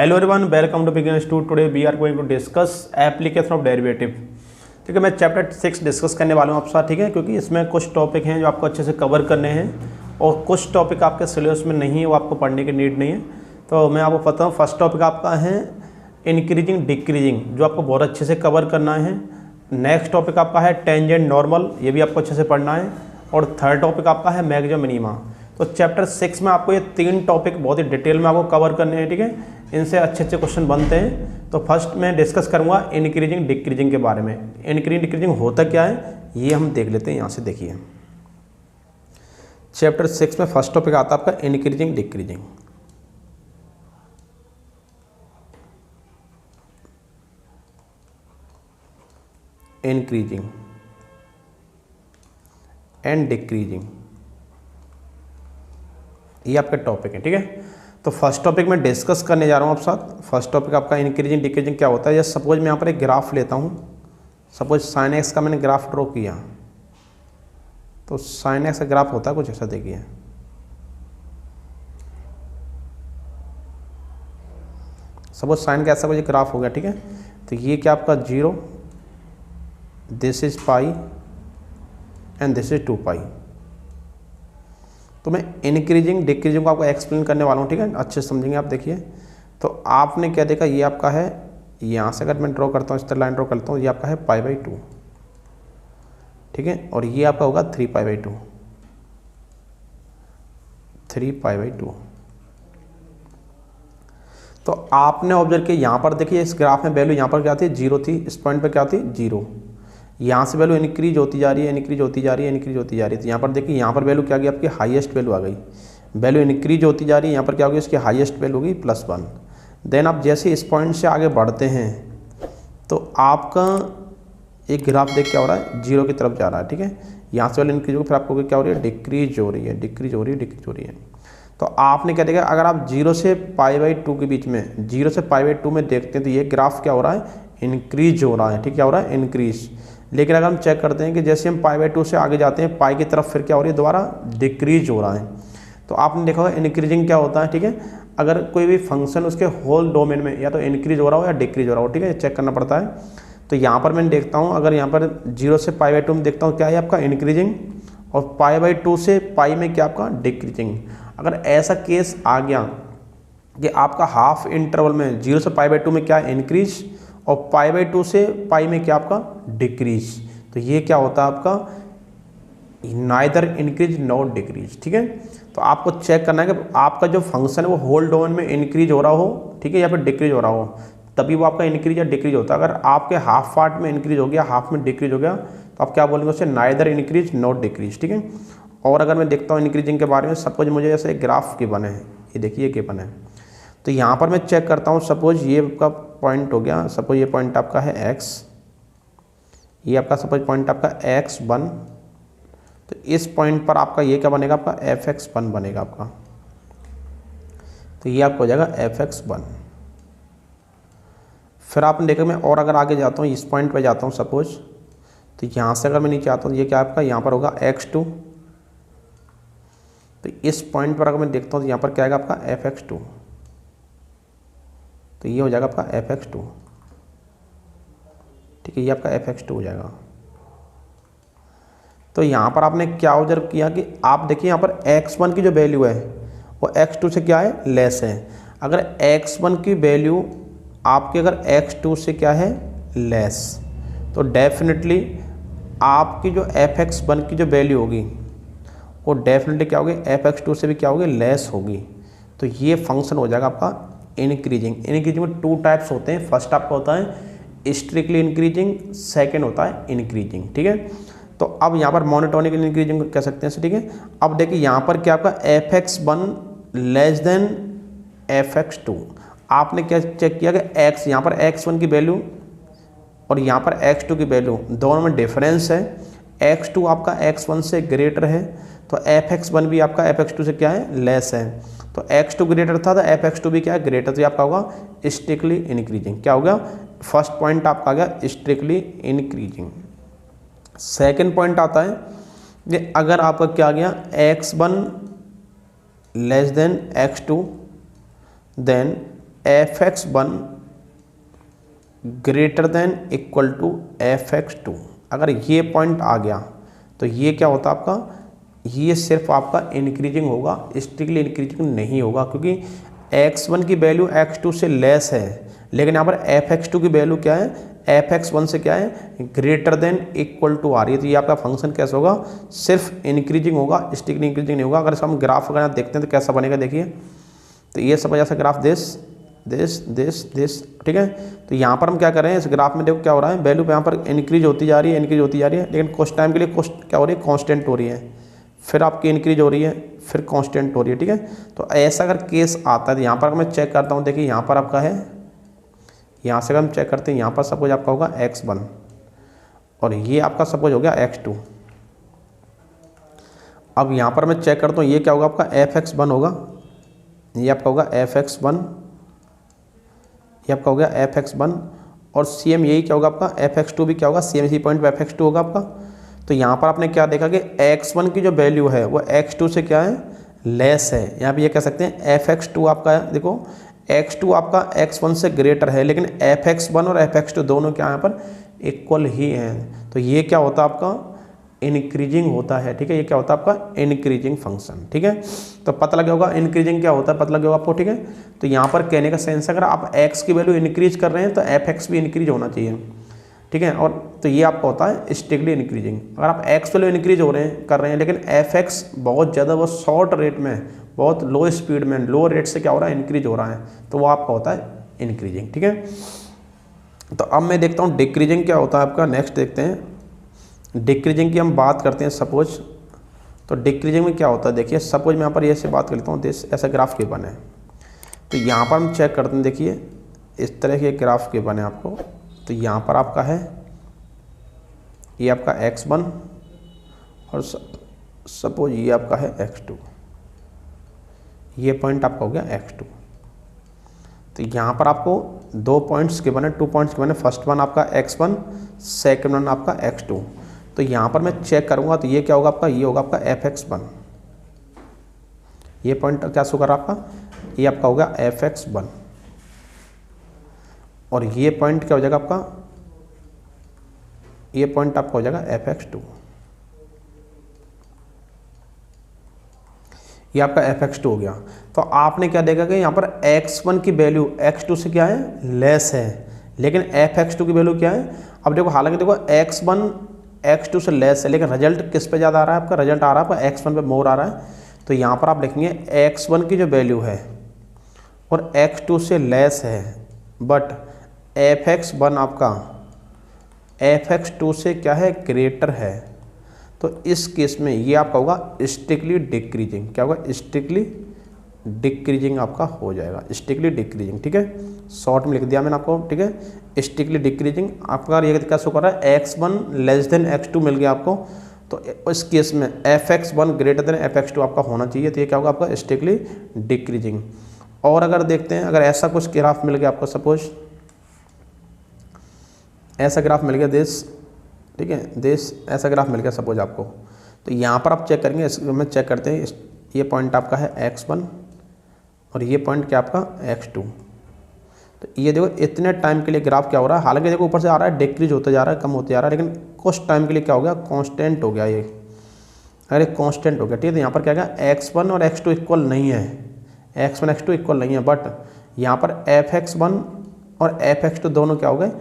Hello everyone, welcome to beginner institute. Today we are going to discuss application of derivative. ठीक है, मैं chapter 6 discuss करने वाला हूँ आपके साथ। ठीक है, क्योंकि इसमें कुछ टॉपिक हैं जो आपको अच्छे से कवर करने हैं और कुछ टॉपिक आपके सिलेबस में नहीं है, वो आपको पढ़ने की नीड नहीं है। तो मैं आपको बताऊँ, फर्स्ट टॉपिक आपका है इंक्रीजिंग डिक्रीजिंग, जो आपको बहुत अच्छे से कवर करना है। नेक्स्ट टॉपिक आपका है टेंजेंट नॉर्मल, ये भी आपको अच्छे से पढ़ना है। और थर्ड टॉपिक आपका है मैक्सिमम मिनिमा। तो चैप्टर 6 में आपको ये 3 टॉपिक बहुत ही डिटेल में आपको कवर करने हैं। ठीक है, इनसे अच्छे अच्छे क्वेश्चन बनते हैं। तो फर्स्ट मैं डिस्कस करूंगा इंक्रीजिंग डिक्रीजिंग के बारे में। इंक्रीजिंग डिक्रीजिंग होता क्या है ये हम देख लेते हैं। यहाँ से देखिए, चैप्टर 6 में फर्स्ट टॉपिक आता है आपका increasing decreasing. Increasing and decreasing, ये आपका टॉपिक है। ठीक है, तो फर्स्ट टॉपिक में डिस्कस करने जा रहा हूँ आप साथ। फर्स्ट टॉपिक आपका इंक्रीजिंग डिक्रीजिंग क्या होता है। जैसे सपोज मैं यहाँ पर एक ग्राफ लेता हूँ। सपोज साइन एक्स का मैंने ग्राफ ड्रॉ किया, तो साइन एक्स का ग्राफ होता है कुछ ऐसा। देखिए, सपोज साइन का ऐसा कुछ ग्राफ हो गया। ठीक है, तो ये क्या आपका 0, this is pi and this is 2 पाई। तो मैं इंक्रीजिंग डिक्रीजिंग को आपको एक्सप्लेन करने वाला हूँ। ठीक है, अच्छे से समझेंगे आप। देखिए, तो आपने क्या देखा, ये आपका है, यहाँ से अगर मैं ड्रॉ करता हूँ, इस तरह लाइन ड्रॉ करता हूँ, ये आपका है π/2। ठीक है, और ये आपका होगा 3π/2, 3π/2। तो आपने ऑब्जर्व किया, यहाँ पर देखिए इस ग्राफ में वैल्यू यहाँ पर क्या थी, 0 थी। इस पॉइंट पर क्या थी, 0। यहाँ से वैल्यू इंक्रीज होती जा रही है, इंक्रीज होती जा रही है, इंक्रीज होती जा रही है। तो यहाँ पर देखिए, यहाँ पर वैल्यू क्या गई आपकी, हाईएस्ट वैल्यू आ गई। वैल्यू इंक्रीज होती जा रही है, यहाँ पर क्या होगी, इसकी हाईएस्ट वैल्यू होगी +1। देन आप जैसे इस पॉइंट से आगे बढ़ते हैं तो आपका एक ग्राफ देख क्या हो रहा है, 0 की तरफ जा रहा है। ठीक है, यहाँ से वैल्यू इंक्रीज होगी, फिर आपको क्या हो रही है, डिक्रीज हो रही है, डिक्रीज हो रही है, डिक्रीज हो रही है। तो आपने क्या देखा, अगर आप 0 से π/2 के बीच में, 0 से π/2 में देखते हैं तो ये ग्राफ क्या हो रहा है, इंक्रीज हो रहा है। ठीक, क्या हो रहा है, इंक्रीज। लेकिन अगर हम चेक करते हैं कि जैसे हम π/2 से आगे जाते हैं पाई की तरफ, फिर क्या हो रही है, दोबारा डिक्रीज हो रहा है। तो आपने देखा होगा इंक्रीजिंग क्या होता है। ठीक है, अगर कोई भी फंक्शन उसके होल डोमेन में या तो इंक्रीज हो रहा हो या डिक्रीज हो रहा हो, ठीक है, चेक करना पड़ता है। तो यहाँ पर मैं देखता हूँ, अगर यहाँ पर 0 से π/2 में देखता हूँ क्या है आपका इंक्रीजिंग, और π/2 से पाई में क्या आपका डिक्रीजिंग। अगर ऐसा केस आ गया कि आपका हाफ इंटरवल में 0 से π/2 में क्या है, इंक्रीज, और π/2 से पाई में क्या आपका डिक्रीज, तो ये क्या होता है आपका नाइदर इंक्रीज नॉट डिक्रीज। ठीक है, तो आपको चेक करना है कि आपका जो फंक्शन है वो होल डोमेन में इंक्रीज हो रहा हो, ठीक है, या फिर डिक्रीज हो रहा हो, तभी वो आपका इंक्रीज या डिक्रीज होता है। अगर आपके हाफ पार्ट में इंक्रीज हो गया, हाफ में डिक्रीज हो गया, तो आप क्या बोलेंगे उससे, नाइदर इंक्रीज नॉट डिक्रीज। ठीक है, और अगर मैं देखता हूँ इंक्रीजिंग के बारे में, सपोज मुझे ऐसे एक ग्राफ गिवन है, ये देखिए गिवन है। तो यहाँ पर मैं चेक करता हूँ, सपोज ये आपका पॉइंट हो गया, सपोज ये पॉइंट आपका है x, ये आपका सपोज पॉइंट आपका x1। तो इस पॉइंट पर आपका ये क्या बनेगा, आपका fx1 बनेगा आपका। तो ये आपको हो जाएगा fx1। फिर आपने देखा, मैं और अगर आगे जाता हूँ, इस पॉइंट पे जाता हूँ सपोज, तो यहाँ से अगर मैं नीचे आता हूँ, ये क्या आपका यहाँ पर होगा x2। तो इस पॉइंट पर अगर मैं देखता हूँ तो यहाँ पर क्या आएगा आपका fx2। तो ये हो जाएगा आपका fx2। ठीक है, ये आपका fx2 हो जाएगा। तो यहाँ पर आपने क्या ऑब्जर्व किया कि आप देखिए यहाँ पर x1 की जो वैल्यू है वो x2 से क्या है, लेस है। अगर x1 की वैल्यू आपके अगर x2 से क्या है, लेस, तो डेफिनेटली आपकी जो fx1 की जो वैल्यू होगी वो डेफिनेटली क्या होगी, fx2 से भी क्या होगी, लेस होगी। तो ये फंक्शन हो जाएगा आपका इंक्रीजिंग। इंक्रीजिंग में 2 टाइप्स होते हैं। फर्स्ट आपका होता है स्ट्रिक्टली इंक्रीजिंग, सेकंड होता है इंक्रीजिंग। ठीक है, तो अब यहाँ पर मोनोटोनिक इंक्रीजिंग कह सकते हैं। ठीक है, अब देखिए यहाँ पर क्या आपका fx1 लेस देन fx2। आपने क्या चेक किया कि x, यहाँ पर x1 की वैल्यू और यहाँ पर x2 की वैल्यू दोनों में डिफरेंस है। x2 आपका x1 से ग्रेटर है, तो fx1 भी आपका fx2 से क्या है, लेस है। तो x2 ग्रेटर था तो fx2 भी क्या है, ग्रेटर। तो ये आपका होगा स्ट्रिक्टली इंक्रीजिंग। क्या होगा, फर्स्ट पॉइंट आपका आ गया स्ट्रिक्टली इंक्रीजिंग। सेकंड पॉइंट आता है कि अगर आपका क्या आ गया, x1 less than x2, then fx1 greater than equal to fx2, अगर ये पॉइंट आ गया तो ये क्या होता है आपका, ये सिर्फ आपका इंक्रीजिंग होगा, स्ट्रिक्टली इंक्रीजिंग नहीं होगा, क्योंकि x1 की वैल्यू x2 से लेस है, लेकिन यहाँ पर fx2 की वैल्यू क्या है, fx1 से क्या है, ग्रेटर देन इक्वल टू आ रही है। तो ये आपका फंक्शन कैसा होगा, सिर्फ इंक्रीजिंग होगा, स्ट्रिक्टली इंक्रीजिंग नहीं होगा। अगर इसका हम ग्राफ अगर देखते हैं तो कैसा बनेगा, देखिए तो ये सब ऐसा ग्राफ दिस, ठीक है। तो यहाँ पर हम क्या कर रहे हैं, इस ग्राफ में देखो क्या हो रहा है, वैल्यू यहाँ पर इंक्रीज होती जा रही है, इंक्रीज होती जा रही है, लेकिन कुछ टाइम के लिए क्या हो रही है, कांस्टेंट हो रही है, फिर आपकी इंक्रीज हो रही है, फिर कांस्टेंट हो रही है, ठीक है। तो ऐसा अगर केस आता है तो यहाँ पर मैं चेक करता हूँ, देखिए यहाँ पर आपका है, यहाँ से अगर हम चेक करते हैं, यहाँ पर सपोज आपका होगा x1 और ये आपका सपोज हो गया x2। अब यहाँ पर मैं चेक करता हूँ, ये क्या होगा आपका fx1 होगा, ये आपका होगा fx1, ये आपका हो गया fx1 और सेम यही क्या होगा आपका fx2 भी क्या होगा, सेम इसी पॉइंट पर fx2 होगा आपका। तो यहाँ पर आपने क्या देखा कि x1 की जो वैल्यू है वो x2 से क्या है, लेस है। यहाँ पे ये कह सकते हैं fx2 आपका है, देखो x2 आपका x1 से ग्रेटर है, लेकिन fx1 और fx2 दोनों क्या यहाँ पर इक्वल ही हैं। तो ये क्या होता है आपका, इंक्रीजिंग होता है, ठीक है। ये क्या होता है आपका, इंक्रीजिंग फंक्शन, ठीक है। तो पता लगा होगा इंक्रीजिंग क्या होता है, पता लगा होगा आपको, ठीक है। तो यहाँ पर कहने का सेंस, अगर आप x की वैल्यू इंक्रीज कर रहे हैं तो fx भी इंक्रीज होना चाहिए, ठीक है। और तो ये आपका होता है स्ट्रिक्टली इंक्रीजिंग। अगर आप x वैल्यू इंक्रीज कर रहे हैं लेकिन fx बहुत ज़्यादा, वो शॉर्ट रेट में, बहुत लो स्पीड में, लो रेट से क्या हो रहा है, इंक्रीज हो रहा है, तो वो आपका होता है इंक्रीजिंग, ठीक है। तो अब मैं देखता हूँ डिक्रीजिंग क्या होता है आपका, नेक्स्ट देखते हैं। डिक्रीजिंग की हम बात करते हैं सपोज, तो डिक्रीजिंग में क्या होता है, देखिए सपोज मैं यहाँ पर ऐसे बात कर लेता हूँ, ऐसा ग्राफ के बने, तो यहाँ पर हम चेक करते हैं, देखिए इस तरह के ग्राफ के बने आपको। तो यहाँ पर आपका है, ये आपका x1 और सपोज ये आपका है x2, ये पॉइंट आपका हो गया x2। तो यहाँ पर आपको दो पॉइंट्स के बने, 2 पॉइंट्स के बने, फर्स्ट वन आपका x1, सेकंड वन आपका x2। तो यहाँ पर मैं चेक करूँगा तो ये क्या होगा आपका, ये होगा आपका fx1, ये पॉइंट क्या शो कर रहा है आपका, ये आपका होगा fx1 और ये पॉइंट क्या हो जाएगा आपका, ये पॉइंट आपका हो जाएगा fx2, ये आपका fx2 हो गया। तो आपने क्या देखा कि यहाँ पर x1 की वैल्यू x2 से क्या है, लेस है, लेकिन fx2 की वैल्यू क्या है। अब देखो हालांकि देखो x1 x2 से लेस है, लेकिन रिजल्ट किस पे ज़्यादा आ रहा है आपका, रिजल्ट आ रहा है आपका x1 पे मोर आ रहा है। तो यहाँ पर आप लिखेंगे x1 की जो वैल्यू है और x2 से लेस है, बट fx1 आपका fx2 से क्या है, ग्रेटर है। तो इस केस में ये आपका होगा स्ट्रिक्टली डिक्रीजिंग, क्या होगा, स्ट्रिक्टली डिक्रीजिंग आपका हो जाएगा, स्ट्रिक्टली डिक्रीजिंग, ठीक है। शॉर्ट में लिख दिया मैंने आपको, ठीक है। स्ट्रिक्टली डिक्रीजिंग आपका ये क्या शो कर रहा है, x1 लेस देन x2 मिल गया आपको, तो इस केस में fx1 ग्रेटर देन fx2 आपका होना चाहिए। तो ये क्या होगा आपका, स्ट्रिक्टली डिक्रीजिंग। और अगर देखते हैं, अगर ऐसा कुछ ग्राफ मिल गया आपको, सपोज ऐसा ग्राफ मिल गया देश, ठीक है, देश ऐसा ग्राफ मिल गया सपोज आपको, तो यहाँ पर आप चेक करेंगे, इसमें चेक करते हैं, ये पॉइंट आपका है x1 और ये पॉइंट क्या आपका x2। तो ये देखो इतने टाइम के लिए ग्राफ क्या हो रहा है, हालांकि देखो ऊपर से आ रहा है डिक्रीज होता जा रहा है, कम होते जा रहा है, लेकिन कुछ टाइम के लिए क्या हो गया, कांस्टेंट हो गया ये, अरे कांस्टेंट हो गया, ठीक है। तो यहाँ पर क्या गया, x1 और x2 इक्वल नहीं है, x1 x2 इक्वल नहीं है, बट यहाँ पर fx1 और fx2 दोनों क्या हो गए,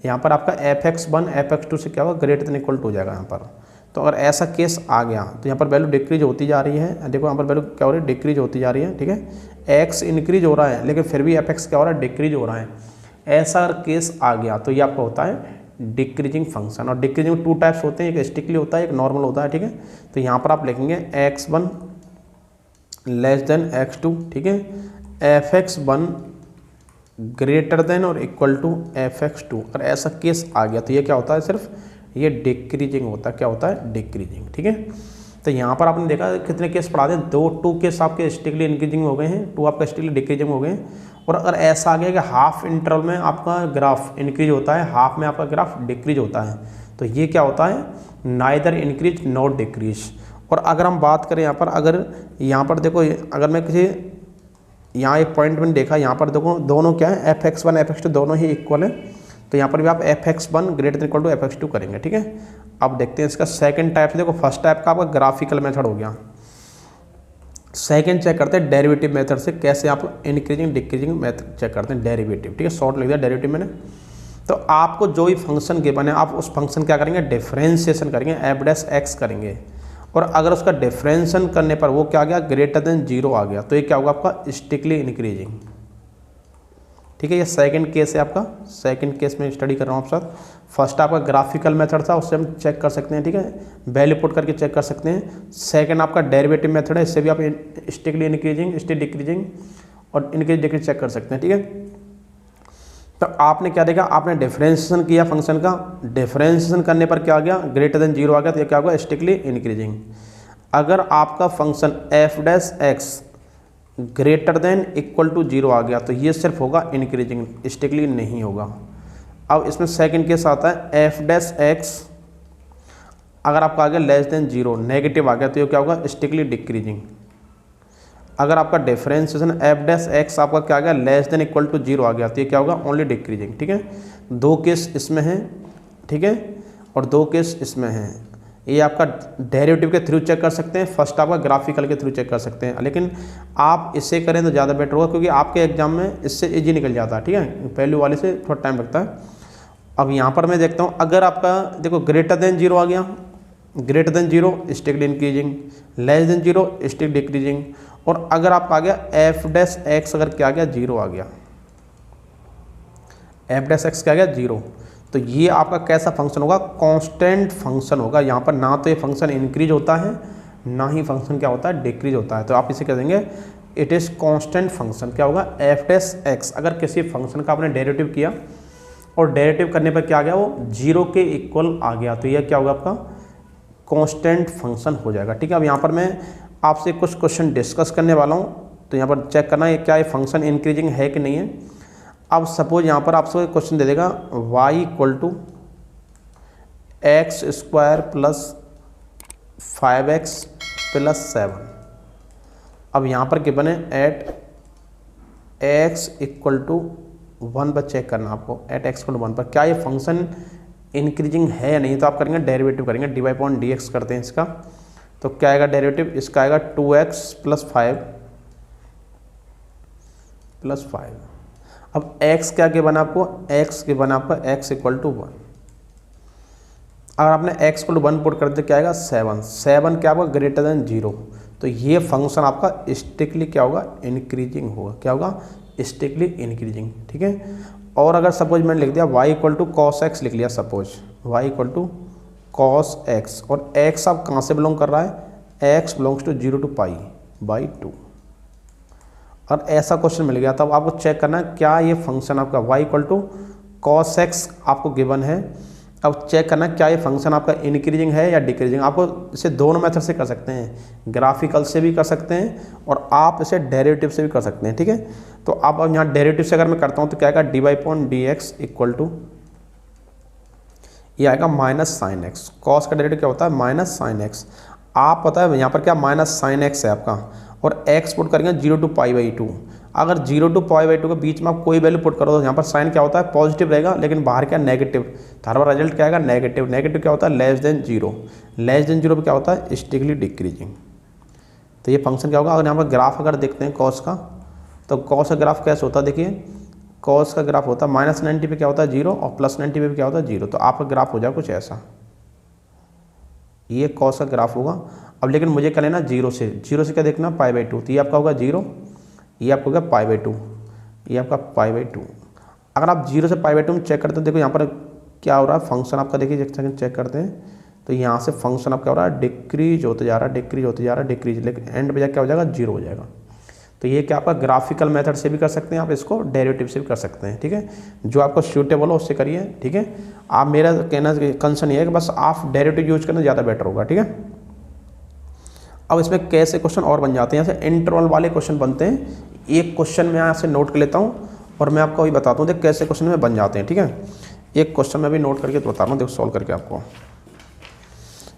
यहाँ पर आपका fx1 fx2 से क्या होगा, ग्रेटर देन इक्वल टू हो जाएगा यहाँ पर। तो अगर ऐसा केस आ गया तो यहाँ पर वैल्यू डिक्रीज होती जा रही है, देखो यहाँ पर वैल्यू क्या हो रही है, डिक्रीज होती जा रही है, ठीक है। x इंक्रीज हो रहा है लेकिन फिर भी fx क्या हो रहा है, डिक्रीज हो रहा है। ऐसा अगर केस आ गया तो ये आपका होता है डिक्रीजिंग फंक्शन। और डिक्रीजिंग 2 टाइप्स होते हैं, एक स्ट्रिक्टली होता है, एक नॉर्मल होता है, ठीक है। तो यहाँ पर आप लिखेंगे x1 लेस देन x2, ठीक है, fx1 ग्रेटर देन और इक्वल टू fx2। अगर ऐसा केस आ गया तो ये क्या होता है, सिर्फ ये डिक्रीजिंग होता है, क्या होता है, डिक्रीजिंग, ठीक है। तो यहाँ पर आपने देखा कितने केस पढ़ा दें, 2 केस आपके स्ट्रिक्टली इंक्रीजिंग हो गए हैं, 2 आपका स्ट्रिक्टली डिक्रीजिंग हो गए हैं। और अगर ऐसा आ गया कि हाफ इंटरवल में आपका ग्राफ इंक्रीज होता है, हाफ में आपका ग्राफ डिक्रीज होता है, तो ये क्या होता है, नाइदर इंक्रीज नॉट डिक्रीज। और अगर हम बात करें यहाँ पर, अगर यहाँ पर देखो, अगर मैं किसी यहाँ एक पॉइंट मैंने देखा, यहाँ पर देखो दोनों क्या है, fx1 fx2 दोनों ही इक्वल है, तो यहाँ पर भी आप fx1 greater than equal to fx2 करेंगे, ठीक है। अब देखते हैं इसका सेकंड टाइप से। देखो फर्स्ट टाइप का आपका ग्राफिकल मेथड हो गया, सेकंड चेक करते हैं डेरिवेटिव मेथड से, कैसे आप इंक्रीजिंग डिक्रीजिंग मेथड चेक करते हैं, डेरिवेटिव, ठीक है। शॉर्ट लिख दिया डेरिवेटिव मैंने। तो आपको जो भी फंक्शन गिवन है, आप उस फंक्शन क्या करेंगे, डिफरेंशिएशन करेंगे, f' करेंगे, और अगर उसका डिफरेंशिएशन करने पर वो क्या आ गया, ग्रेटर देन 0 आ गया, तो ये क्या होगा आपका स्ट्रिक्टली इंक्रीजिंग, ठीक है। ये सेकंड केस है आपका, सेकंड केस में स्टडी कर रहा हूँ आप साथ। फर्स्ट आपका ग्राफिकल मेथड था, उससे हम चेक कर सकते हैं, ठीक है, वैल्यू पुट करके चेक कर सकते हैं। सेकंड आपका डेरिवेटिव मेथड है, इससे भी आप स्ट्रिक्टली इंक्रीजिंग, स्ट्रिक्ट डिक्रीजिंग और इंक्रीज डिक्रीज चेक कर सकते हैं, ठीक है। तो आपने क्या देखा, आपने डिफरेंशिएशन किया फंक्शन का, डिफरेंशिएशन करने पर क्या आ गया, ग्रेटर देन 0 आ गया, तो ये क्या होगा, स्ट्रिक्टली इंक्रीजिंग। अगर आपका function f' greater than equal to 0 आ गया, तो ये सिर्फ होगा इंक्रीजिंग, स्ट्रिक्टली नहीं होगा। अब इसमें सेकंड केस आता है f' अगर आपका आ गया लेस देन 0, नेगेटिव आ गया, तो ये क्या होगा, स्ट्रिक्टली डिक्रीजिंग। अगर आपका डिफरेंशिएशन f' आपका क्या आ गया, लेस देन इक्वल टू 0 आ गया, तो ये क्या होगा, ओनली डिक्रीजिंग, ठीक है। दो केस इसमें हैं, ठीक है, और दो केस इसमें हैं। ये आपका डेरिवेटिव के थ्रू चेक कर सकते हैं, फर्स्ट आपका ग्राफिकल के थ्रू चेक कर सकते हैं, लेकिन आप इससे करें तो ज़्यादा बेटर होगा, क्योंकि आपके एग्जाम में इससे इजी निकल जाता है, ठीक है, पहलू वाले से थोड़ा टाइम लगता है। अब यहाँ पर मैं देखता हूँ, अगर आपका देखो ग्रेटर देन 0 आ गया, greater than 0 strictly increasing, less than 0 strict decreasing, और अगर आपका आ गया f' अगर क्या आ गया, 0 आ गया, f' क्या आ गया, 0, तो ये आपका कैसा फंक्शन होगा, कांस्टेंट फंक्शन होगा। यहाँ पर ना तो ये फंक्शन इंक्रीज होता है, ना ही फंक्शन क्या होता है, डिक्रीज होता है, तो आप इसे कह देंगे इट इज़ कांस्टेंट फंक्शन। क्या होगा, f'। अगर किसी फंक्शन का आपने डेरिवेटिव किया और डेरिवेटिव करने पर क्या आ गया, वो 0 के इक्वल आ गया, तो यह क्या होगा, आपका कांस्टेंट फंक्शन हो जाएगा, ठीक है। अब यहाँ पर मैं आपसे कुछ क्वेश्चन डिस्कस करने वाला हूँ, तो यहाँ पर चेक करना है क्या ये फंक्शन इंक्रीजिंग है कि नहीं है। अब सपोज यहाँ पर आपसे क्वेश्चन दे देगा y equal to x² plus 5x plus 7। अब यहाँ पर गिवन है एट x इक्वल टू 1 पर चेक करना आपको, एट x इक्वल टू 1 पर क्या ये फंक्शन इंक्रीजिंग है या नहीं। तो आप करेंगे डेरिवेटिव करेंगे, dy/dx करते हैं इसका, तो क्या आएगा डेरिवेटिव, इसका आएगा 2x प्लस 5 प्लस 5। अब x क्या के बना आपको, x के बना आपका x इक्वल टू 1। अगर आपने x इक्वल टू 1 पुट कर दिया क्या आएगा, 7 क्या होगा, ग्रेटर देन 0, तो ये फंक्शन आपका स्ट्रिक्टली क्या होगा, इंक्रीजिंग होगा। क्या होगा, स्ट्रिक्टली इंक्रीजिंग, ठीक है। और अगर सपोज मैंने लिख दिया y equal to cos x लिख लिया, suppose y equal to cos x, और x आप कहाँ से बिलोंग कर रहा है, x बिलोंग्स टू 0 टू π/2, और ऐसा क्वेश्चन मिल गया, तब आपको चेक करना है क्या ये फंक्शन आपका y equal to cos x आपको गिवन है। अब चेक करना क्या ये फंक्शन आपका इंक्रीजिंग है या डिक्रीजिंग। आपको इसे दोनों मेथड से कर सकते हैं, ग्राफिकल से भी कर सकते हैं और आप इसे डेरिवेटिव से भी कर सकते हैं, ठीक है। तो अब यहाँ डेरिवेटिव से अगर मैं करता हूँ तो क्या आएगा, dy/dx इक्वल टू ये आएगा माइनस साइन एक्स। कॉस का डेरिवेटिव क्या होता है, माइनस साइन एक्स। आप पता है यहाँ पर क्या माइनस साइन एक्स है आपका, और x पुट करेंगे 0 टू π/2। अगर 0 टू π/2 के बीच में आप कोई वैल्यू पुट करो तो यहाँ पर साइन क्या होता है, पॉजिटिव रहेगा, लेकिन बाहर क्या नेगेटिव, तो हर बार रिजल्ट क्या आएगा, नेगेटिव। नेगेटिव क्या होता है, लेस देन 0। लेस देन 0 पर क्या होता है, स्ट्रिक्टली डिक्रीजिंग। तो ये फंक्शन क्या होगा, अगर यहाँ पर ग्राफ अगर देखते हैं कॉस का, तो कॉस का ग्राफ कैसे होता है, देखिए कॉस का ग्राफ होता है -90 पे क्या होता है 0, और +90 पे क्या होता है 0। तो आपका ग्राफ हो जाए कुछ ऐसा, ये कॉस का ग्राफ होगा। अब लेकिन मुझे क्या लेना, 0 से क्या देखना, π/2, तो ये आपका होगा 0, ये आपका होगा π/2, ये आपका π/2। अगर आप 0 से π/2 में चेक करते हैं, देखो यहाँ पर क्या हो रहा है फंक्शन आपका, देखिए एक सेकंड चेक करते हैं, तो यहाँ से फंक्शन आपका हो रहा है डिक्रीज होते जा रहा है, डिक्रीज होते जा रहा है, डिक्रीज, लेकिन एंड पे क्या हो जाएगा, 0 हो जाएगा। तो ये क्या आपका ग्राफिकल मेथड से भी कर सकते हैं, आप इसको डेरिवेटिव से भी कर सकते हैं, ठीक है। जो आपको सूटेबल हो उससे करिए, ठीक है। आप मेरा कहना कंसर्न ये है कि बस आप डेरिवेटिव यूज करना ज़्यादा बेटर होगा, ठीक है। अब इसमें कैसे क्वेश्चन और बन जाते हैं, यहाँ से इंटरवल वाले क्वेश्चन बनते हैं। एक क्वेश्चन मैं यहाँ से नोट कर लेता हूँ और मैं आपको अभी बताता हूँ कैसे क्वेश्चन में बन जाते हैं, ठीक है। एक क्वेश्चन में भी नोट करके तो बता रहा हूँ, देखो सॉल्व करके आपको।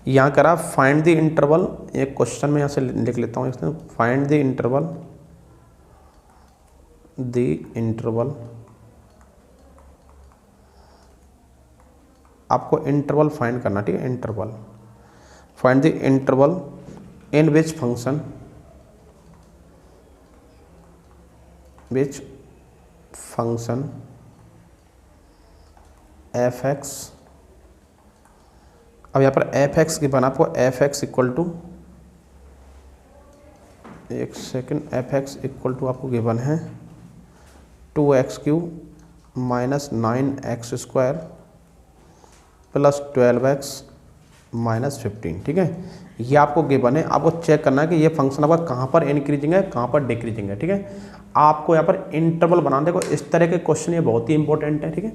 यहाँ करा फाइंड द इंटरवल, एक क्वेश्चन में यहाँ से लिख लेता हूँ, find the interval the interval, आपको इंटरवल फाइंड करना, ठीक है, interval, find the interval in which function F X, अब यहाँ पर एफ एक्स की बना, आपको एफ एक्स इक्वल टू, एक second, F X equal to आपको गिवन है 2x³ minus 9x² plus 12x minus 15, ठीक है, ये आपको गिवन है। आपको चेक करना है कि ये फंक्शन आपका कहाँ पर इंक्रीजिंग है, कहाँ पर डिक्रीजिंग है, ठीक है। आपको यहाँ पर इंटरवल बनाना, देखो इस तरह के क्वेश्चन ये बहुत ही इंपॉर्टेंट है, ठीक है।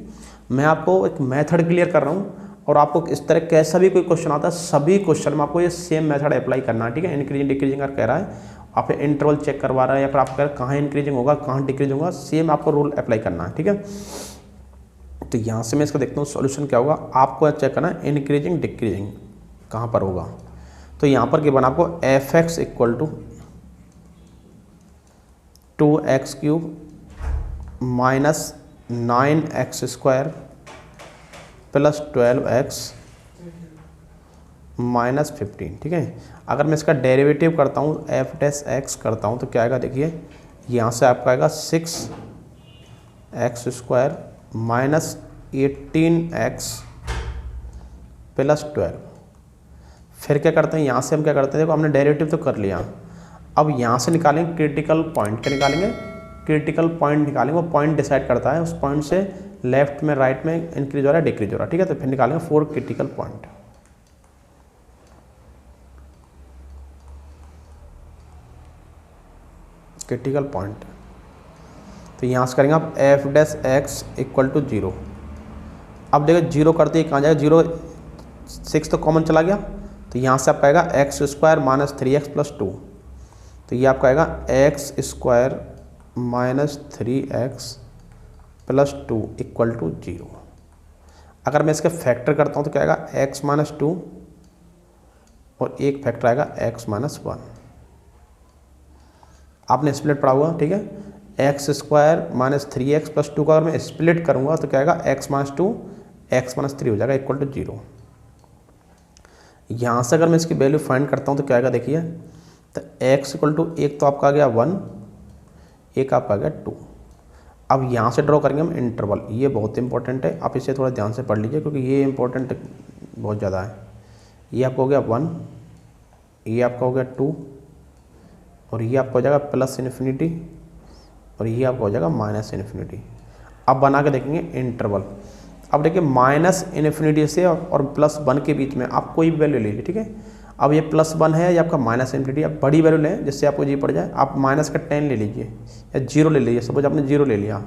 मैं आपको एक मेथड क्लियर कर रहा हूँ, और आपको इस तरह कैसा भी कोई क्वेश्चन आता है, सभी क्वेश्चन में आपको ये सेम मेथड अप्लाई करना है, ठीक है। इंक्रीजिंग डिक्रीजिंग कह रहा है, आप इंटरवल चेक करवा रहा है, या फिर आप कह रहे हैं कहाँ इंक्रीजिंग होगा, कहाँ डिक्रीजिंग होगा, सेम आपको रूल अप्लाई करना है, ठीक है। तो यहाँ से मैं इसका देखता हूँ सॉल्यूशन क्या होगा। आपको चेक करना है इंक्रीजिंग डिक्रीजिंग कहाँ पर होगा। तो यहाँ पर गिवन आपको F X equal to 2x³ minus 9x² plus 12x minus 15, ठीक है। अगर मैं इसका डेरिवेटिव करता हूँ, एफ डैश एक्स करता हूँ, तो क्या आएगा, देखिए यहाँ से आपका आएगा 6x² माइनस 18x प्लस 12। फिर क्या करते हैं, यहाँ से हम क्या करते हैं, देखो हमने डेरिवेटिव तो कर लिया, अब यहाँ से निकालेंगे क्रिटिकल पॉइंट। क्या निकालेंगे, क्रिटिकल पॉइंट निकालेंगे। वो पॉइंट डिसाइड करता है, उस पॉइंट से लेफ्ट में राइट में इंक्रीज हो रहा है डिक्रीज हो रहा है, ठीक है। तो फिर निकालेंगे 4 क्रिटिकल पॉइंट। क्रिटिकल पॉइंट, तो यहाँ से करेंगे आप F dash X equal to 0। अब देखो 0 करते ही कहाँ जाएगा, 0 6 तो कॉमन चला गया, तो यहाँ से आपका आएगा x² माइनस 3x प्लस 2। तो ये आपका आएगा x² minus 3x plus 2 equal to 0। अगर मैं इसके फैक्टर करता हूँ तो क्या आएगा, x माइनस 2 और एक फैक्टर आएगा x माइनस 1। आपने स्प्लिट पढ़ा हुआ, ठीक है। x² माइनस 3x प्लस 2 का अगर मैं स्प्लिट करूँगा तो क्या आएगा, x माइनस 2 x माइनस 3 हो जाएगा इक्वल टू 0। यहाँ से अगर मैं इसकी वैल्यू फाइंड करता हूँ तो क्या आएगा, देखिए तो x इक्वल टू, एक तो आपका आ गया 1, एक आपका आ गया 2। अब यहाँ से ड्रॉ करेंगे हम इंटरवल, ये बहुत इंपॉर्टेंट है, आप इसे थोड़ा ध्यान से पढ़ लीजिए क्योंकि ये इंपॉर्टेंट बहुत ज़्यादा है। ये आपका हो गया 1, ये आपका हो गया 2, और ये आपका हो जाएगा प्लस इन्फिनिटी, और ये आपका हो जाएगा माइनस इन्फिनिटी। अब बना के देखेंगे इंटरवल। अब देखिए माइनस इन्फिनिटी से और प्लस 1 के बीच में आप कोई भी वैल्यू ले लीजिए, ठीक है। अब ये प्लस 1 है या आपका माइनस इन्फिनिटी, आप बड़ी वैल्यू लें जिससे आपको जी पड़ जाए। आप माइनस का 10 ले लीजिए या 0 ले लीजिए, सपोज आपने 0 ले लिया,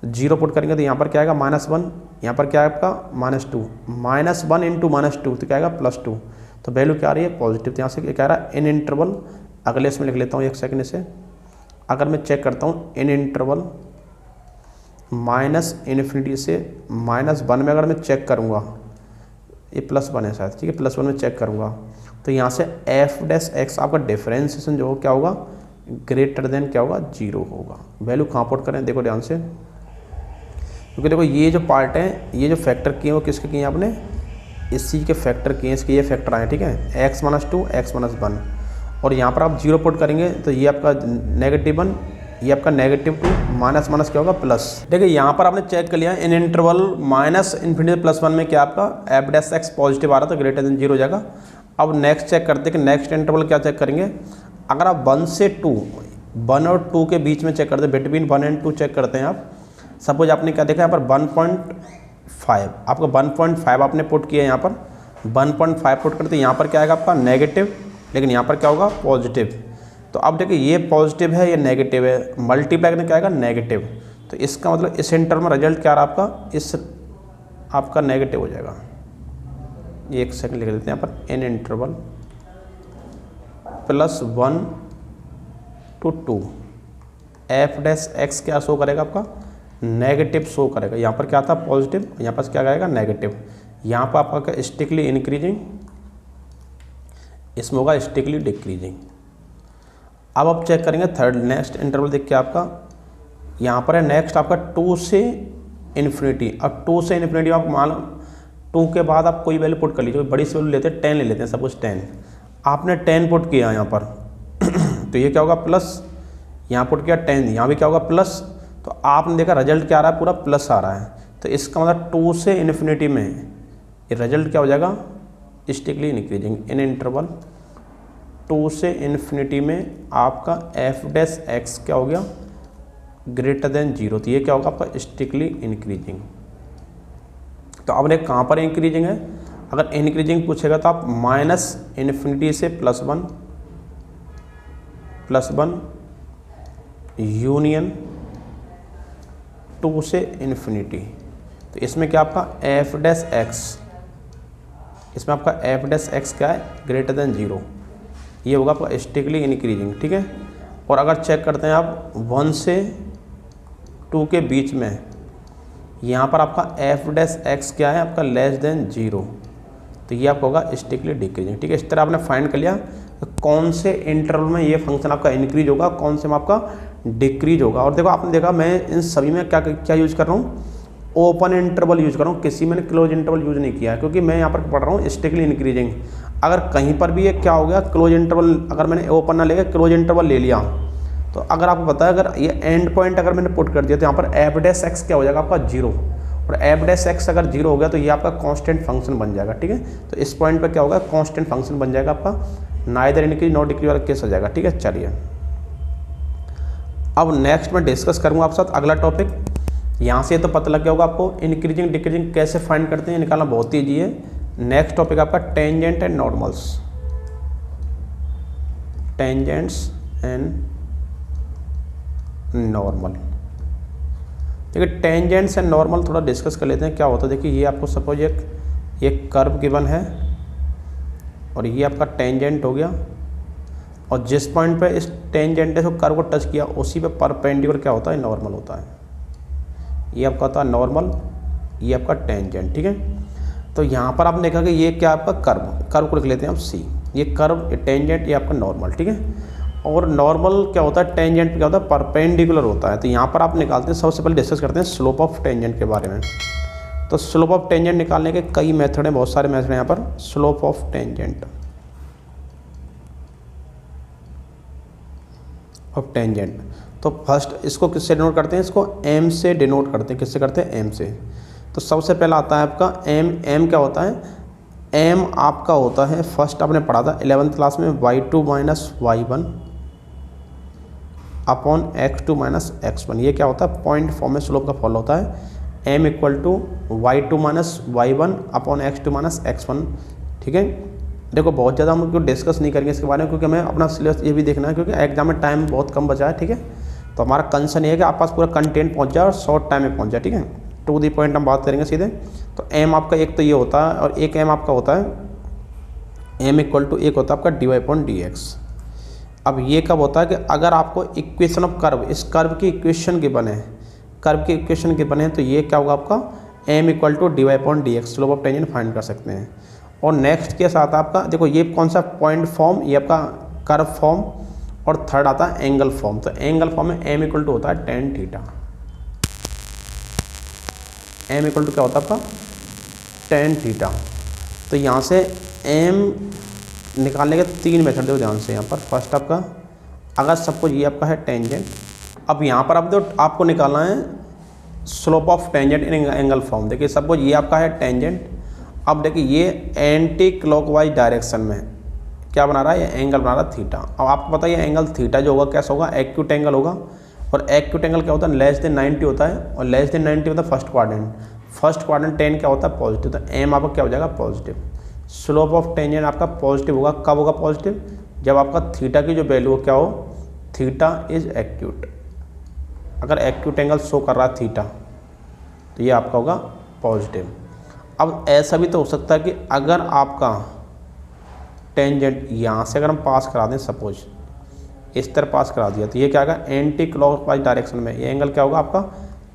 0 पुट करेंगे तो यहाँ पर क्या आएगा -1, यहाँ पर क्या है आपका -2, -1 इंटू -2 तो क्या आएगा +2। तो वैल्यू क्या आ रही है, पॉजिटिव। तो यहाँ से क्या कह रहा है, इन इंटरवल, अगले इसमें लिख लेता हूँ एक सेकंड से। अगर मैं चेक करता हूँ इन इंटरवल माइनस इन्फिनिटी से -1 में अगर मैं चेक करूँगा, ये +1 है शायद, ठीक है, +1 में चेक करूँगा तो यहाँ से एफ डैश एक्स आपका डिफरेंशिएशन जो हो क्या होगा, ग्रेटर देन क्या होगा, 0 होगा। वैल्यू कहाँ पुट करें, देखो ध्यान से, क्योंकि देखो ये जो पार्ट है, ये जो फैक्टर किए वो किसके किए आपने, इस चीज़ के फैक्टर किए, इसके ये फैक्टर आए, ठीक है, x माइनस 2 x माइनस 1, और यहाँ पर आप 0 पुट करेंगे तो ये आपका -1, ये आपका -2, माइनस माइनस क्या होगा प्लस। देखिए यहाँ पर आपने चेक कर लिया इन इंटरवल माइनस इन्फिनिटी +1 में क्या आपका एफ डैश एक्स पॉजिटिव आ रहा है तो ग्रेटर देन 0 हो जाएगा। अब नेक्स्ट चेक करते हैं कि नेक्स्ट इंटरवल क्या चेक करेंगे। अगर आप 1 से 2, 1 और 2 के बीच में चेक करते हैं, बिटवीन 1 एंड 2 चेक करते हैं आप। सपोज आपने क्या देखा यहाँ पर 1.5, आपका 1.5 आपने पुट किया, यहाँ पर 1.5 पुट करते, यहाँ पर क्या आएगा आपका नेगेटिव, लेकिन यहाँ पर क्या होगा पॉजिटिव। तो अब देखिए ये पॉजिटिव है, ये नेगेटिव है, मल्टीप्लाई करने क्या आएगा नेगेटिव। तो इसका मतलब इस इंटरवल में रिजल्ट क्या आ रहा है आपका, इस आपका नेगेटिव हो जाएगा। ये एक सेकंड लिख देते हैं यहाँ पर, इन interval +1 to 2 F dash x क्या शो करेगा आपका, नेगेटिव शो करेगा। यहाँ पर क्या था पॉजिटिव, यहाँ पर क्या आएगा नेगेटिव। यहाँ पर आपका स्टिकली इंक्रीजिंग, इसमें होगा स्टिकली डिक्रीजिंग। अब आप चेक करेंगे थर्ड नेक्स्ट इंटरवल देख के आपका यहाँ पर है नेक्स्ट आपका 2 से इन्फिनिटी। अब 2 से इन्फिनिटी आप मान 2 के बाद आप कोई वैल्यू पुट कर लीजिए, बड़ी सी वैल्यू लेते हैं 10 ले लेते हैं, सपोज 10 आपने 10 पुट किया यहाँ पर तो ये क्या होगा प्लस, यहाँ पुट किया 10, यहाँ भी क्या होगा प्लस, तो आपने देखा रिजल्ट क्या आ रहा है, पूरा प्लस आ रहा है। तो इसका मतलब 2 से इन्फिनिटी में ये रिजल्ट क्या हो जाएगा, स्टिकली इंक्रीजिंग इन इंटरवल 2 से इन्फिनिटी में आपका एफ डैश एक्स क्या हो गया ग्रेटर देन 0। तो ये क्या होगा आपका स्टिकली इंक्रीजिंग। तो अब देख कहाँ पर इंक्रीजिंग है, अगर इंक्रीजिंग पूछेगा तो आप माइनस इन्फिनिटी से प्लस वन यूनियन 2 से इन्फिनिटी। तो इसमें क्या आपका एफ डैश एक्स, इसमें आपका एफ डैश एक्स क्या है ग्रेटर देन 0, ये होगा आपका स्टिकली इंक्रीजिंग, ठीक है। और अगर चेक करते हैं आप 1 से 2 के बीच में, यहाँ पर आपका एफ डैश एक्स क्या है आपका लेस देन 0, तो ये आपका होगा स्टिकली डिक्रीजिंग, ठीक है। इस तरह आपने फाइंड कर लिया तो कौन से इंटरवल में ये फंक्शन आपका इंक्रीज होगा, कौन से में आपका डिक्रीज होगा। और देखो आपने देखा मैं इन सभी में क्या क्या यूज कर रहा हूँ, ओपन इंटरवल यूज कर रहा हूँ, किसी मैंने क्लोज इंटरवल यूज नहीं किया है, क्योंकि मैं यहाँ पर पढ़ रहा हूँ स्टिकली इंक्रीजिंग। अगर कहीं पर भी ये क्या हो गया क्लोज इंटरवल, अगर मैंने ओपन ना लेकर क्लोज इंटरवल ले लिया, तो अगर आपको पता है अगर ये एंड पॉइंट अगर मैंने पुट कर दिया तो यहाँ पर एफ डैश एक्स क्या हो जाएगा आपका 0, और एफ डैश एक्स अगर 0 हो गया तो ये आपका कांस्टेंट फंक्शन बन जाएगा, ठीक है। तो इस पॉइंट पर क्या होगा कांस्टेंट फंक्शन बन जाएगा आपका, नाइदर इंक्रीज नॉट डिक्रीज वाला केस हो जाएगा, ठीक है। चलिए अब नेक्स्ट मैं डिस्कस करूँगा आपके साथ अगला टॉपिक। यहाँ से तो पता लग गया होगा आपको इंक्रीजिंग डिक्रीजिंग कैसे फाइंड करते हैं, निकालना बहुत ईजी है। नेक्स्ट टॉपिक आपका tangent and normals, tangents and normal, ठीक है। टेंजेंट्स एंड नॉर्मल थोड़ा डिस्कस कर लेते हैं क्या होता है। देखिए ये आपको सपोज एक कर्व गिवन है और ये आपका टेंजेंट हो गया, और जिस पॉइंट पे इस टेंजेंट से कर्व को टच किया उसी पे परपेंडिकुलर क्या होता है नॉर्मल होता है। ये आपका होता है नॉर्मल, ये आपका टेंजेंट, ठीक है। तो यहाँ पर आपने देखा कि ये क्या आपका कर्व को लिख लेते हैं आप सी, ये कर्व, ये टेंजेंट, ये आपका नॉर्मल, ठीक है। और नॉर्मल क्या होता है, टेंजेंट क्या होता है परपेंडिकुलर होता है। तो यहाँ पर आप निकालते हैं, सबसे पहले डिस्कस करते हैं स्लोप ऑफ टेंजेंट के बारे में। तो स्लोप ऑफ टेंजेंट निकालने के कई मेथड हैं, बहुत सारे मेथड हैं यहाँ पर। स्लोप ऑफ टेंजेंट तो फर्स्ट इसको किससे डिनोट करते हैं, इसको एम से डिनोट करते हैं। किससे करते हैं, एम से। तो सबसे पहला आता है आपका एम क्या होता है, एम आपका होता है, फर्स्ट आपने पढ़ा था 11th क्लास में, y2 minus y1 upon x2 minus x1। ये क्या होता है पॉइंट फॉर्म में स्लोप का फॉलो होता है। m equal to y2 minus y1 upon x2 minus x1, ठीक है। देखो बहुत ज़्यादा हम लोग डिस्कस नहीं करेंगे इसके बारे में, क्योंकि हमें अपना सिलेबस ये भी देखना है, क्योंकि एग्जाम में टाइम बहुत कम बचा है, ठीक है। तो हमारा कंसर्न ये है कि आप पास पूरा कंटेंट पहुंच जाए और शॉर्ट टाइम में पहुंच जाए, ठीक है। टू दी पॉइंट हम बात करेंगे सीधे। तो एम आपका एक तो ये होता है, और एक एम आपका होता है एम इक्वल टू एक होता है आपका dy अपॉन dx। अब ये कब होता है कि अगर आपको इक्वेशन ऑफ कर्व, इस कर्व की इक्वेशन के बने, कर्व की इक्वेशन के बने, तो ये क्या होगा आपका M equal to dy upon dx, slope of tangent find कर सकते हैं। और नेक्स्ट के साथ आपका देखो ये कौन सा पॉइंट फॉर्म, ये आपका कर्व फॉर्म, और थर्ड आता है एंगल फॉर्म। तो एंगल फॉर्म में एम इक्वल टू होता है tan theta. M equal to क्या होता है आपका tan थीटा। तो यहाँ से एम निकालने के 3 मेथड दो ध्यान से। यहाँ पर फर्स्ट आपका अगर सपोज ये आपका है टेंजेंट, अब यहाँ पर आपको निकालना है slope of tangent in angle form. देखिए सपोज ये आपका है टेंजेंट, अब देखिए ये एंटी क्लॉकवाइज डायरेक्शन में क्या बना रहा है, ये एंगल बना रहा है थीटा। अब आपको पता है ये एंगल थीटा जो होगा कैसा होगा, एक्यूट एंगल होगा। और एक्यूट एंगल क्या होता है, लेस देन 90 होता है, और लेस देन 90 होता है फर्स्ट क्वाड्रेंट। फर्स्ट क्वाड्रेंट 10 क्या होता है, पॉजिटिव। तो एम आपका क्या हो जाएगा, पॉजिटिव। स्लोप ऑफ टेंजेंट आपका पॉजिटिव होगा, कब होगा पॉजिटिव, जब आपका थीटा की जो वैल्यू क्या हो, थीटा इज एक्यूट। अगर एक्यूट एंगल शो कर रहा है थीटा, तो ये आपका होगा पॉजिटिव। अब ऐसा भी तो हो सकता है कि अगर आपका टेंजेंट यहाँ से अगर हम पास करा दें, सपोज इस तरह पास करा दिया, तो ये क्या होगा एंटी क्लॉकवाइज डायरेक्शन में, ये एंगल क्या होगा आपका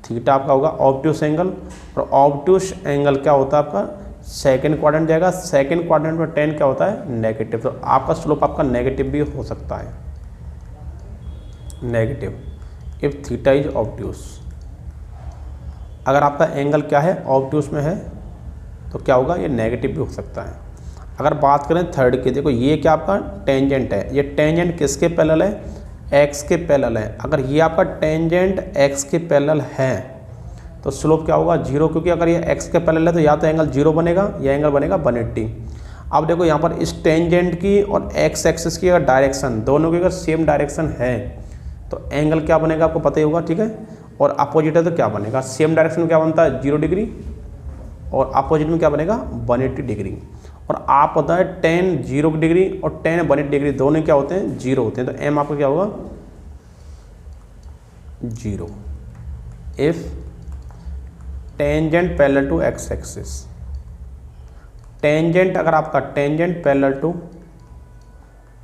थीटा आपका होगा ऑब्ट्यूस एंगल। और ऑब्ट्यूस एंगल क्या होता है आपका सेकंड क्वाड्रेंट जाएगा, सेकंड क्वाड्रेंट में 10 क्या होता है, नेगेटिव। तो आपका स्लोप आपका नेगेटिव भी हो सकता है, negative. If theta is obtuse. अगर आपका एंगल क्या है, ऑब्ट्यूस में है, तो क्या होगा, ये नेगेटिव भी हो सकता है। अगर बात करें थर्ड की, देखो ये क्या आपका टेंजेंट है, ये टेंजेंट किसके पैरेलल है, एक्स के पैरेलल है। अगर ये आपका टेंजेंट एक्स के पैरेलल है तो स्लोप क्या होगा, 0, क्योंकि अगर ये एक्स के पैरेलल है तो या तो एंगल 0 बनेगा या एंगल बनेगा 180। अब देखो यहाँ पर इस टेंजेंट की और एक्स एक्सिस की अगर डायरेक्शन, दोनों की अगर सेम डायरेक्शन है तो एंगल क्या बनेगा आपको पता ही होगा, ठीक है। और अपोजिट है तो क्या बनेगा, सेम डायरेक्शन में क्या बनता है 0 डिग्री, और अपोजिट में क्या बनेगा 180 डिग्री। और आप पता है tan 0 डिग्री और tan 180 डिग्री दोनों क्या होते हैं, 0 होते हैं। तो m आपका क्या होगा 0 if tangent parallel to x axis. Tangent अगर आपका tangent parallel to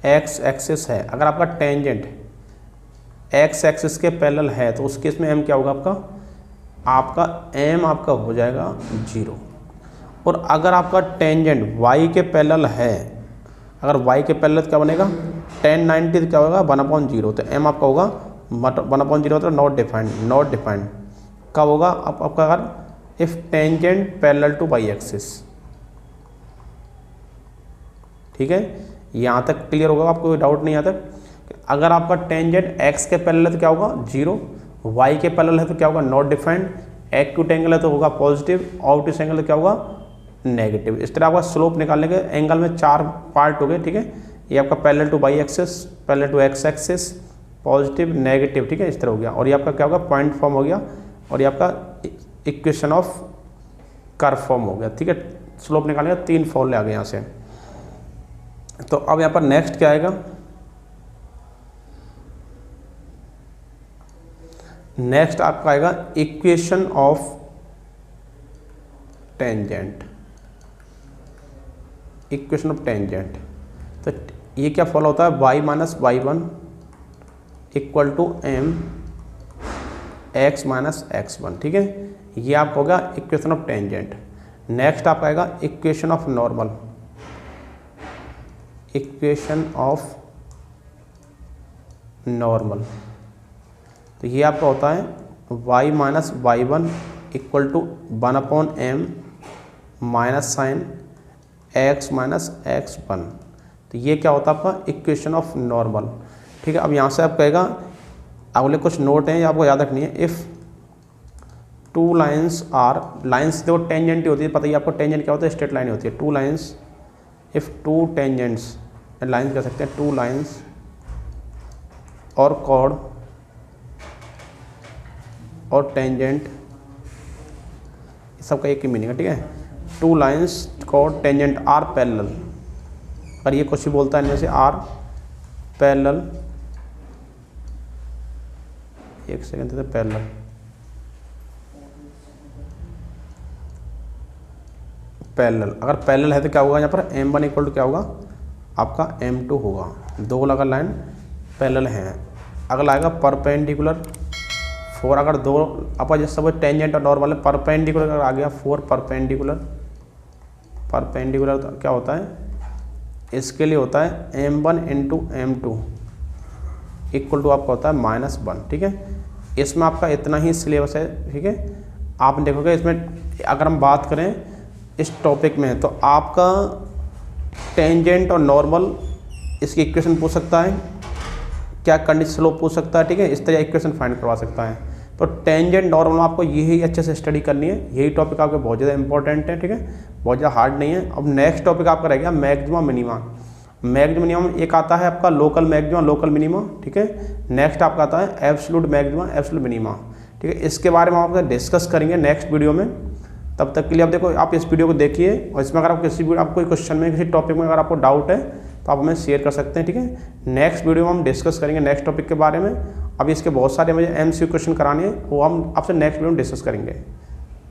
x axis है, अगर आपका टेंजेंट एक्स एक्सिस के पैरेलल है तो उस केस में m क्या होगा आपका m आपका हो जाएगा 0। और अगर आपका टेंजेंट y के पैरेलल है, अगर y के पैरेलल क्या बनेगा tan 90 तो क्या होगा 1/0। तो m आपका होगा 1/0 होता है नॉट डिफाइंड, नॉट डिफाइंड कब होगा आपका, अगर if tangent parallel to y axis. ठीक है, यहाँ तक क्लियर होगा, आपको कोई डाउट नहीं आता। अगर आपका टेंजेंट x के पैरेलल है तो क्या होगा 0, y के पैरेलल है तो क्या होगा नॉट डिफाइंड, एक्यूट एंगल है तो होगा पॉजिटिव, ऑब्ट्यूस एंगल तो क्या होगा नेगेटिव। इस तरह आपका स्लोप निकालने के एंगल में 4 पार्ट हो गए, ठीक है। ये आपका parallel to y axis, parallel to x axis, positive, negative, ठीक है, इस तरह हो गया। और ये आपका क्या होगा पॉइंट फॉर्म हो गया, और ये आपका इक्वेशन ऑफ कर्व फॉर्म हो गया, ठीक है। स्लोप निकालने का 3 फॉर्मूले आ गए यहाँ से। तो अब यहाँ पर नेक्स्ट क्या आएगा, नेक्स्ट आपका आएगा equation of tangent, equation of tangent. तो ये क्या फॉलो होता है, y minus y1 equal to m x minus x1, ठीक है। ये आपका होगा इक्वेशन ऑफ टेंजेंट। नेक्स्ट आपका आएगा equation of normal, equation of normal. तो ये आपका होता है y minus y1 equal to 1/m minus sign x minus x1। तो ये क्या होता है आपका इक्वेशन ऑफ नॉर्मल, ठीक है। अब यहाँ से आप कहेगा, अगले कुछ नोट हैं, ये आपको याद रखनी है। इफ़ 2 लाइन्स आर, लाइन्स देखो टेंजेंट होती है, पता ही आपको टेंजेंट क्या होता है, स्ट्रेट लाइन होती है। 2 लाइन्स, इफ़ 2 टेंजेंट्स, लाइन्स कह सकते हैं 2 लाइन्स और कॉर्ड और टेंजेंट, सबका एक ही मीनिंग है, ठीक है। 2 lines chord tangent are parallel, पर ये कुछ भी बोलता है जैसे आर पैरेलल, एक सेकंड देते पैरेलल, पैरेलल। अगर पैरेलल है तो क्या होगा यहाँ पर m1 इक्वल टू क्या होगा आपका m2 होगा। 2 अगर लाइन पैरेलल हैं। अगला आएगा परपेंडिकुलर 4। अगर 2 अपन जैसे सब टेंजेंट और नॉर्मल है, परपेंडिकुलर अगर आ गया 4 परपेंडिकुलर, परपेंडिकुलर तो क्या होता है, इसके लिए होता है m1 into m2 equal to आपका होता है -1, ठीक है। इसमें आपका इतना ही सिलेबस है, ठीक है। आप देखोगे इसमें अगर हम बात करें इस टॉपिक में, तो आपका टेंजेंट और नॉर्मल इसकी इक्वेशन पूछ सकता है, क्या कंडीशन स्लोप पूछ सकता है, ठीक है। इस तरह इक्वेशन फाइंड करवा सकता है। तो टेंजेंट नॉर्मल में आपको यही अच्छे से स्टडी करनी है, यही टॉपिक आपके बहुत ज़्यादा इंपॉर्टेंट है, ठीक है, बहुत ज़्यादा हार्ड नहीं है। अब नेक्स्ट टॉपिक आपका रह गया मैक्सिमम मिनिमा। मैक्सिमम मिनिमम एक आता है आपका लोकल मैक्सिमम, लोकल मिनिमा, ठीक है। नेक्स्ट आपका आता है एब्सोल्यूट मैक्सिमम, एब्सोल्यूट मिनिमा, ठीक है। इसके बारे में हम आपसे डिस्कस करेंगे नेक्स्ट वीडियो में। तब तक के लिए आप देखो, आप इस वीडियो को देखिए, और इसमें अगर आप आपको कोई क्वेश्चन में किसी टॉपिक में अगर आपको डाउट है तो आप हमें शेयर कर सकते हैं, ठीक है। नेक्स्ट वीडियो में हम डिस्कस करेंगे नेक्स्ट टॉपिक के बारे में। अभी इसके बहुत सारे मुझे MCQ क्वेश्चन कराने हैं, वो हम आपसे नेक्स्ट वीडियो में डिस्कस करेंगे।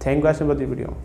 Thank you guys for the video.